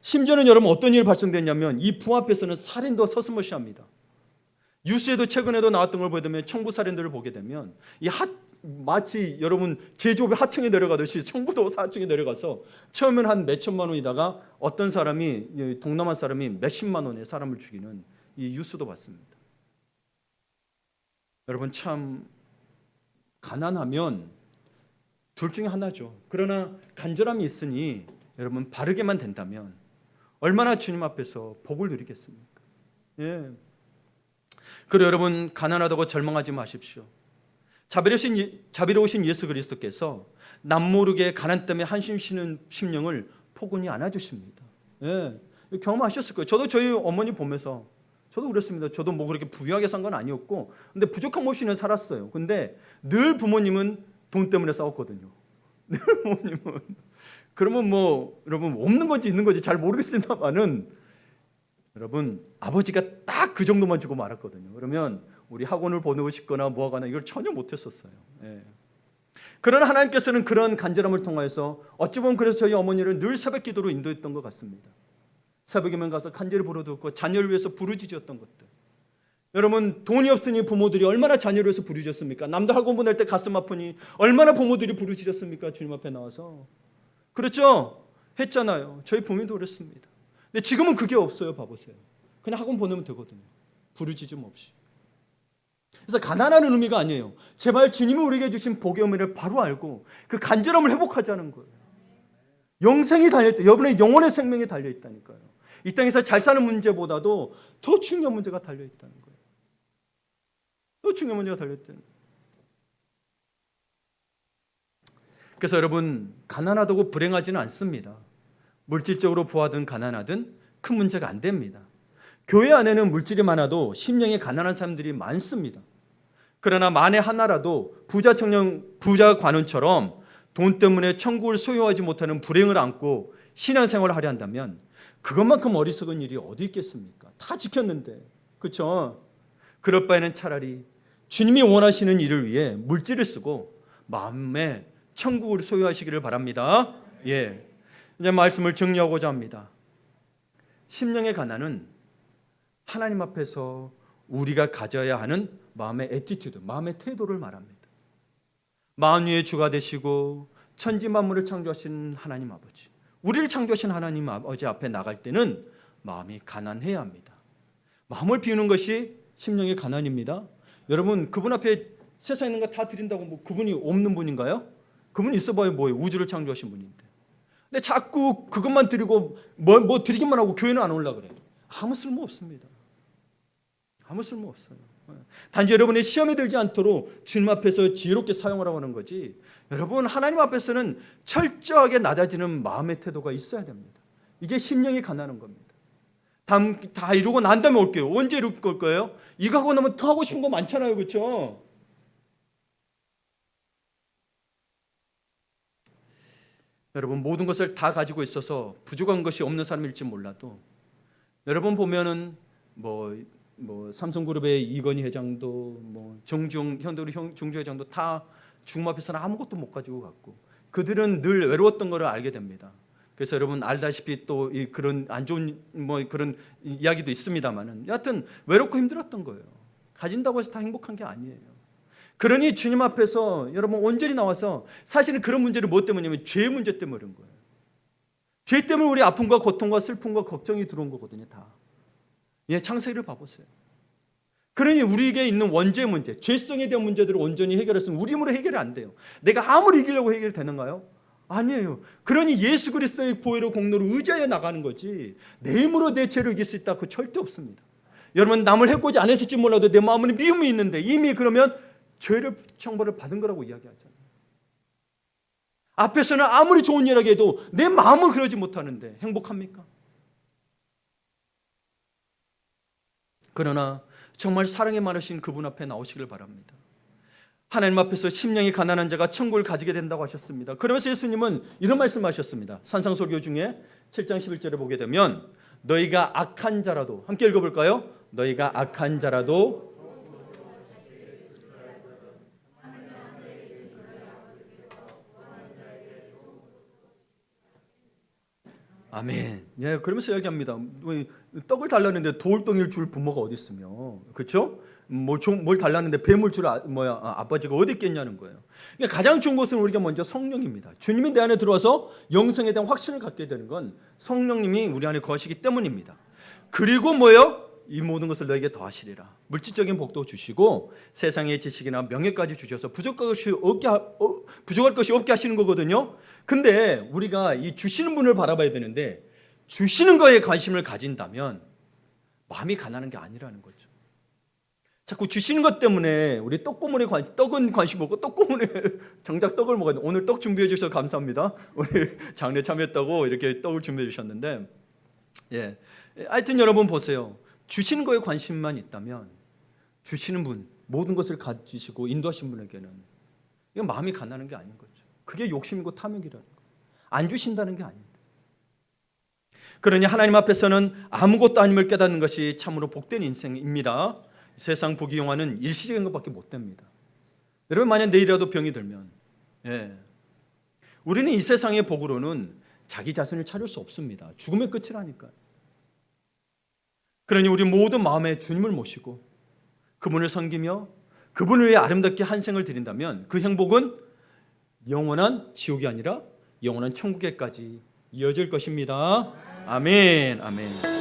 심지어는 여러분 어떤 일이 발생됐냐면 이 부 앞에서는 살인도 서슴없이합니다. 뉴스에도 최근에도 나왔던 걸 보게 되면 청부 살인들을 보게 되면 마치 여러분 제조업이 하층에 내려가듯이 청부도 하층에 내려가서 처음엔 한 몇천만 원이다가 어떤 사람이 동남아 사람이 몇십만 원에 사람을 죽이는 이 뉴스도 봤습니다. 여러분 참 가난하면 둘 중에 하나죠. 그러나 간절함이 있으니 여러분 바르게만 된다면 얼마나 주님 앞에서 복을 누리겠습니까? 예. 그리고 여러분 가난하다고 절망하지 마십시오. 자비로우신 예수 그리스도께서 남모르게 가난 때문에 한숨 쉬는 심령을 포근히 안아주십니다. 예. 경험하셨을 거예요. 저도 저희 어머니 보면서 저도 그랬습니다. 저도 그렇게 부유하게 산 건 아니었고 근데 부족함 없이는 살았어요. 근데 늘 부모님은 돈 때문에 싸웠거든요. 늘 부모님은 그러면 여러분 없는 건지 있는 건지 잘 모르겠습니다만은 여러분 아버지가 딱 그 정도만 주고 말았거든요. 그러면 우리 학원을 보내고 싶거나 뭐하거나 이걸 전혀 못했었어요. 예. 그러나 하나님께서는 그런 간절함을 통해서 어찌 보면 그래서 저희 어머니를 늘 새벽 기도로 인도했던 것 같습니다. 새벽이면 가서 간절히 부르짖고 자녀를 위해서 부르짖었던 것들. 여러분 돈이 없으니 부모들이 얼마나 자녀를 위해서 부르짖었습니까? 남들 학원 보낼 때 가슴 아프니 얼마나 부모들이 부르짖었습니까? 주님 앞에 나와서. 그렇죠? 했잖아요. 저희 부모님도 그랬습니다. 근데 지금은 그게 없어요. 봐보세요. 그냥 학원 보내면 되거든요. 부르짖음 없이. 그래서 가난하는 의미가 아니에요. 제발 주님이 우리에게 주신 복의 의미를 바로 알고 그 간절함을 회복하자는 거예요. 영생이 달려있다. 여러분의 영혼의 생명이 달려있다니까요. 이 땅에서 잘 사는 문제보다도 더 중요한 문제가 달려있다는 거예요. 더 중요한 문제가 달려있다는 거예요. 그래서 여러분 가난하다고 불행하지는 않습니다. 물질적으로 부하든 가난하든 큰 문제가 안 됩니다. 교회 안에는 물질이 많아도 심령이 가난한 사람들이 많습니다. 그러나 만에 하나라도 부자 관원처럼 돈 때문에 천국을 소유하지 못하는 불행을 안고 신앙생활을 하려 한다면 그것만큼 어리석은 일이 어디 있겠습니까? 다 지켰는데. 그렇죠? 그럴 바에는 차라리 주님이 원하시는 일을 위해 물질을 쓰고 마음에 천국을 소유하시기를 바랍니다. 예. 이제 말씀을 정리하고자 합니다. 심령의 가난은 하나님 앞에서 우리가 가져야 하는 마음의 애티튜드, 마음의 태도를 말합니다. 만유의 주가 되시고 천지 만물을 창조하신 하나님 아버지, 우리를 창조하신 하나님 아버지 앞에 나갈 때는 마음이 가난해야 합니다. 마음을 비우는 것이 심령의 가난입니다. 여러분 그분 앞에 세상에 있는 거 다 드린다고 그분이 없는 분인가요? 그분이 있어봐야 뭐예요? 우주를 창조하신 분인데. 근데 자꾸 그것만 드리고 뭐 드리기만 하고 교회는 안 올라 그래. 아무 쓸모 없습니다. 아무 쓸모 없어요. 단지 여러분의 시험에 들지 않도록 주님 앞에서 지혜롭게 사용하라고 하는 거지. 여러분, 하나님 앞에서는 철저하게 낮아지는 마음의 태도가 있어야 됩니다. 이게 심령이 가난한 겁니다. 다 이루고 난 다음에 올게요. 언제 이룰 거예요? 이거 하고 나면 더 하고 싶은 거 많잖아요. 그렇죠? 여러분, 모든 것을 다 가지고 있어서 부족한 것이 없는 사람일지 몰라도, 여러분 보면은 삼성그룹의 이건희 회장도 현대그룹 중주 회장도 다 주님 앞에서는 아무것도 못 가지고 갔고, 그들은 늘 외로웠던 것을 알게 됩니다. 그래서 여러분 알다시피 또 그런 안 좋은 그런 이야기도 있습니다만은, 여하튼 외롭고 힘들었던 거예요. 가진다고 해서 다 행복한 게 아니에요. 그러니 주님 앞에서 여러분 온전히 나와서, 사실은 그런 문제를 뭐 때문이냐면 죄 문제 때문에 그런 거예요. 죄 때문에 우리 아픔과 고통과 슬픔과 걱정이 들어온 거거든요. 다. 창세기를 봐보세요. 그러니 우리에게 있는 원죄 문제, 죄성에 대한 문제들을 온전히 해결했으면 우리 힘으로 해결이 안 돼요. 내가 아무리 이기려고 해결이 되는가요? 아니에요. 그러니 예수 그리스도의 보혈의 공로로 의지하여 나가는 거지, 내 힘으로 내 죄를 이길 수 있다, 그거 절대 없습니다. 여러분, 남을 해코지 안 했을지 몰라도 내 마음에 미움이 있는데 이미 그러면 죄를 형벌을 받은 거라고 이야기하잖아요. 앞에서는 아무리 좋은 일하게 해도 내 마음은 그러지 못하는데 행복합니까? 그러나 정말 사랑이 많으신 그분 앞에 나오시길 바랍니다. 하나님 앞에서 심령이 가난한 자가 천국을 가지게 된다고 하셨습니다. 그러면서 예수님은 이런 말씀하셨습니다. 산상설교 중에 7장 11절에 보게 되면, 너희가 악한 자라도, 함께 읽어볼까요? 너희가 악한 자라도 아멘. 그러면서 이야기합니다. 떡을 달랐는데 돌덩이를 줄 부모가 어디 있으며, 그렇죠? 뭘 달랐는데 뱀을 줄 아버지가 어디 있겠냐는 거예요. 그러니까 가장 좋은 것은 우리가 먼저 성령입니다. 주님이 내 안에 들어와서 영생에 대한 확신을 갖게 되는 건 성령님이 우리 안에 거하시기 때문입니다. 그리고 이 모든 것을 너에게 더하시리라. 물질적인 복도 주시고 세상의 지식이나 명예까지 주셔서 부족할 것이 없게 하시는 거거든요. 근데 우리가 이 주시는 분을 바라봐야 되는데, 주시는 거에 관심을 가진다면 마음이 가난한 게 아니라는 거죠. 자꾸 주시는 것 때문에 우리 떡은 관심 없고 떡고물에 정작 떡을 먹어야 돼. 오늘 떡 준비해 주셔서 감사합니다. 오늘 장례 참여했다고 이렇게 떡을 준비해 주셨는데, 하여튼 여러분 보세요. 주시는 거에 관심만 있다면 주시는 분, 모든 것을 가지시고 인도하신 분에게는 이건 마음이 가난한 게 아닌 거죠. 그게 욕심이고 탐욕이라는 거예요. 안 주신다는 게 아닙니다. 그러니 하나님 앞에서는 아무것도 아님을 깨닫는 것이 참으로 복된 인생입니다. 세상 부귀영화는 일시적인 것밖에 못 됩니다. 여러분, 만약 내일이라도 병이 들면, 우리는 이 세상의 복으로는 자기 자신을 차릴 수 없습니다. 죽음의 끝이라니까요. 그러니 우리 모든 마음에 주님을 모시고 그분을 섬기며 그분을 위해 아름답게 한 생을 드린다면, 그 행복은 영원한 지옥이 아니라 영원한 천국에까지 이어질 것입니다. 아멘. 아멘.